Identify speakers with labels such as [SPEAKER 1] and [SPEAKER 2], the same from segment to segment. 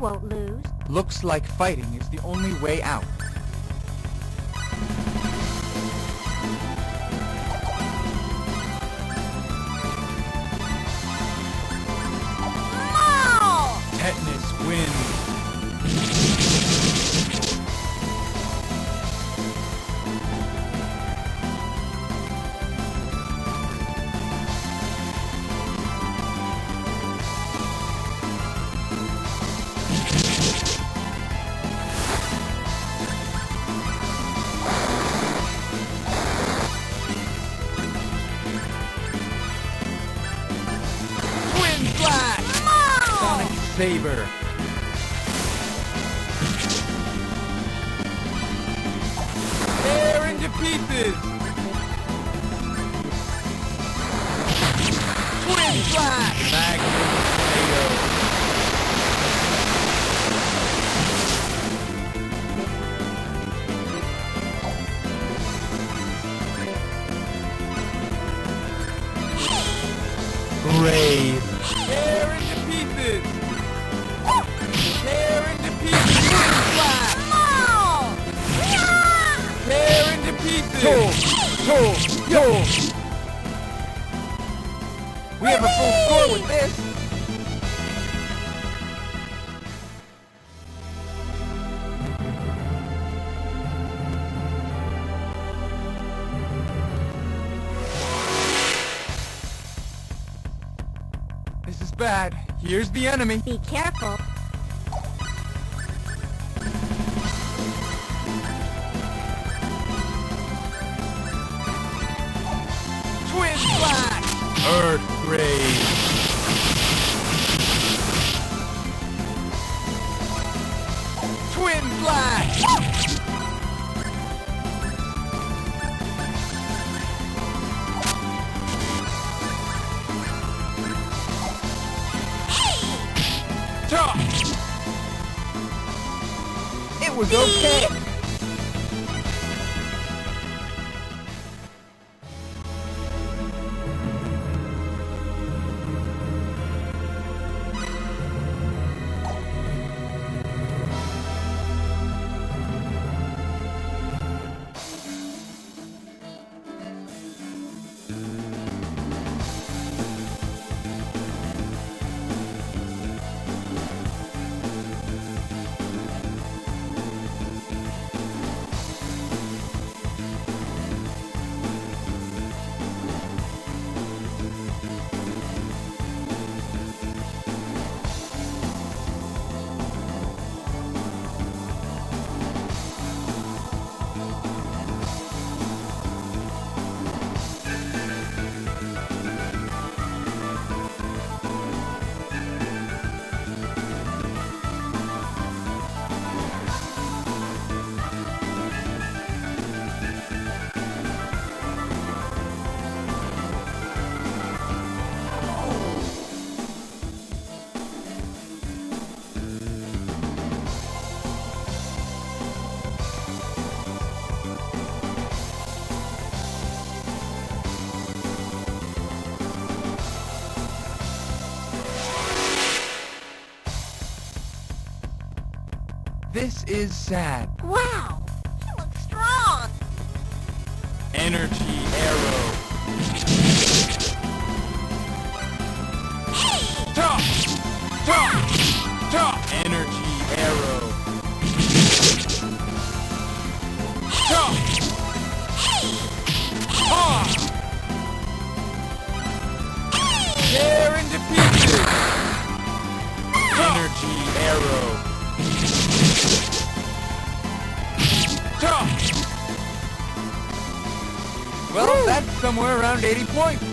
[SPEAKER 1] won't lose.
[SPEAKER 2] Looks like fighting is the only way out.
[SPEAKER 1] Oh!
[SPEAKER 2] Tetanus wins. Sonic Saber. Tear into pieces. Twin Blast. Magnum Tornado. Grave. Tear into pieces. Tear into pieces. Twin Blast. Tear into pieces. Yo. We have a full score with this. This is bad. Here's the enemy.
[SPEAKER 1] Be careful.
[SPEAKER 2] Twin Blast! Earthgrave! Twin Blast! Tough! It was okay! This is sad.
[SPEAKER 1] Wow! You look strong!
[SPEAKER 2] Energy Arrow. Tough! Energy Arrow. Tough! Tear into pieces! Energy Arrow. Tough! Well, that's somewhere around 80 points.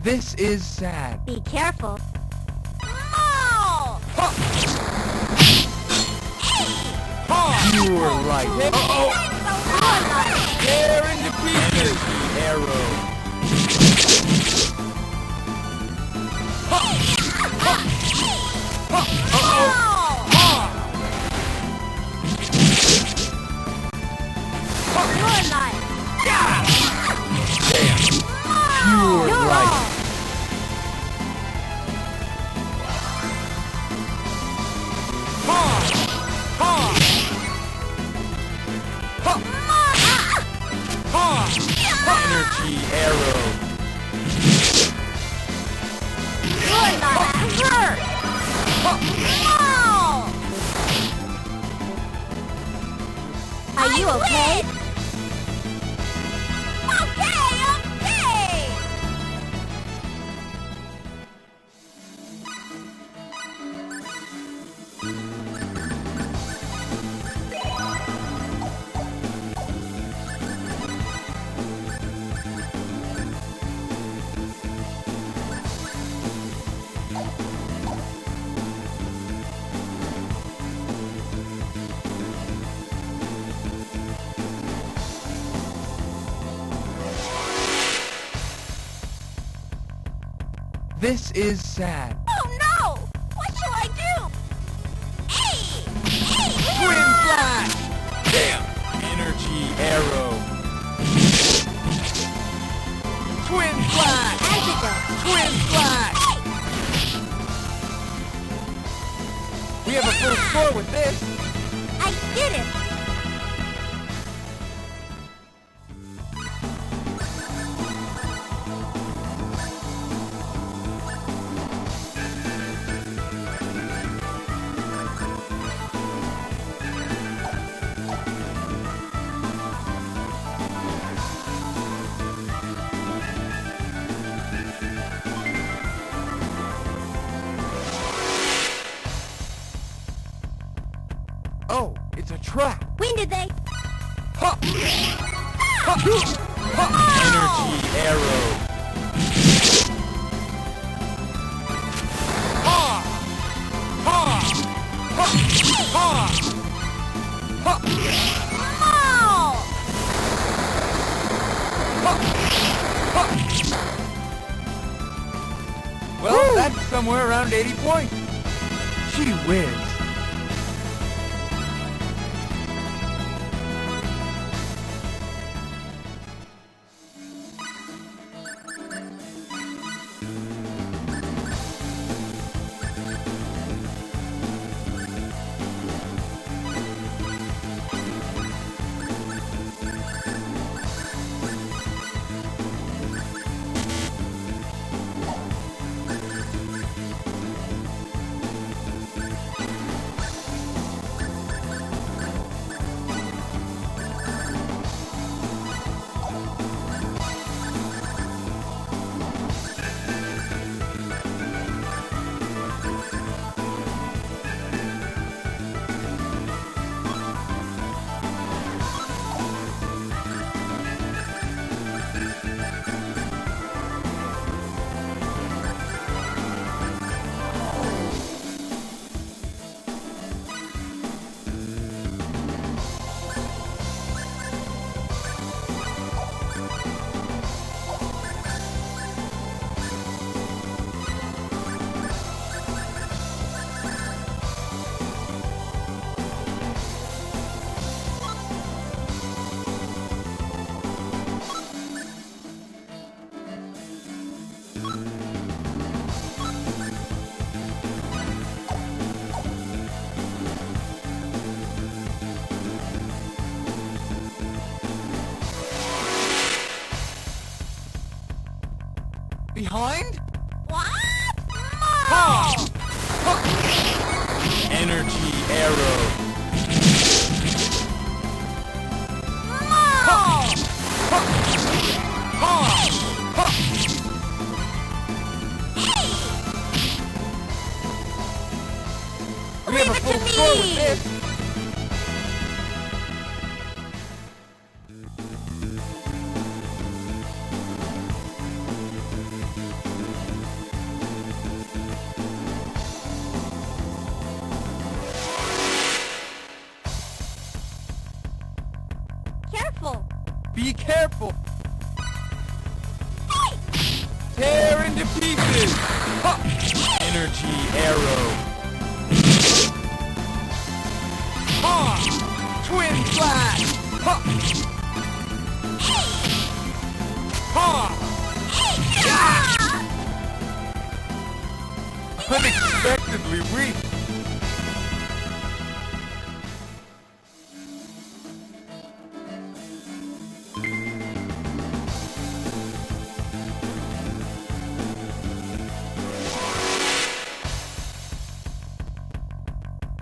[SPEAKER 2] This is sad.
[SPEAKER 1] Be careful. Oh!
[SPEAKER 2] Pure light. Uh-oh! Tear into pieces. Arrow. Pure light. Energy arrow.
[SPEAKER 1] Are you okay? Okay.
[SPEAKER 2] This is sad.
[SPEAKER 1] Oh no! What shall I do? Hey!
[SPEAKER 2] Twin flash! Damn! Energy arrow. Twin flash!
[SPEAKER 1] Antidote!
[SPEAKER 2] Twin flash! We have a full score with this.
[SPEAKER 1] I did it!
[SPEAKER 2] Oh, it's a trap.
[SPEAKER 1] When did they?
[SPEAKER 2] Ha! Ha! Ha! Energy arrow. Ha! Ha! Ha! Ha! Ha!
[SPEAKER 1] Oh!
[SPEAKER 2] Ha! Well, that's somewhere around 80 points. Gee whiz. Behind?
[SPEAKER 1] What?
[SPEAKER 2] Ha! Ha! Energy arrow. Ha! Ha! Ha! Ha! We have a full score with this. Be careful! Tear into pieces! Ha! Energy arrow! Ha! Twin flash! Ha! Ha! Unexpectedly weak!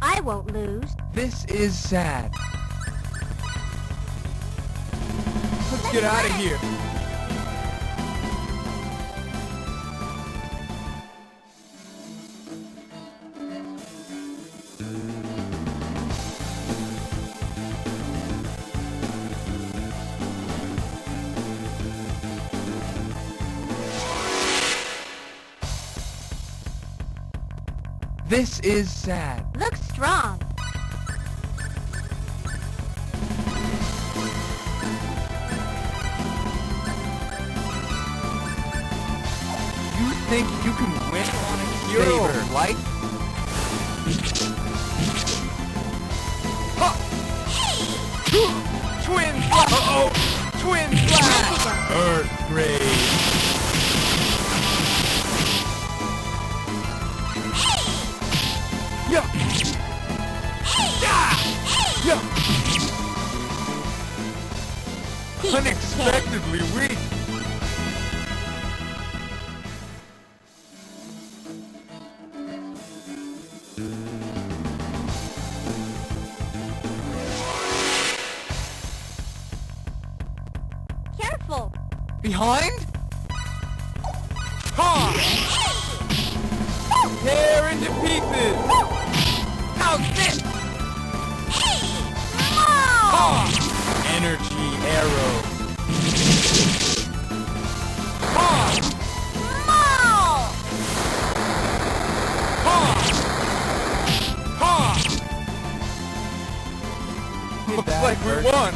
[SPEAKER 1] I won't lose.
[SPEAKER 2] This is sad. Let's get out of here. This is sad.
[SPEAKER 1] Looks strong.
[SPEAKER 2] You think you can win on a hero of light? Ha! Twin flash! Uh-oh! Twin flash! Earthgrave! Yeah! Yeah! Unexpectedly weak!
[SPEAKER 1] Careful.
[SPEAKER 2] Behind? Ha! Tear into pieces! How's this? Ha! Energy arrow! Ha! Ha! Ha! Looks like we won!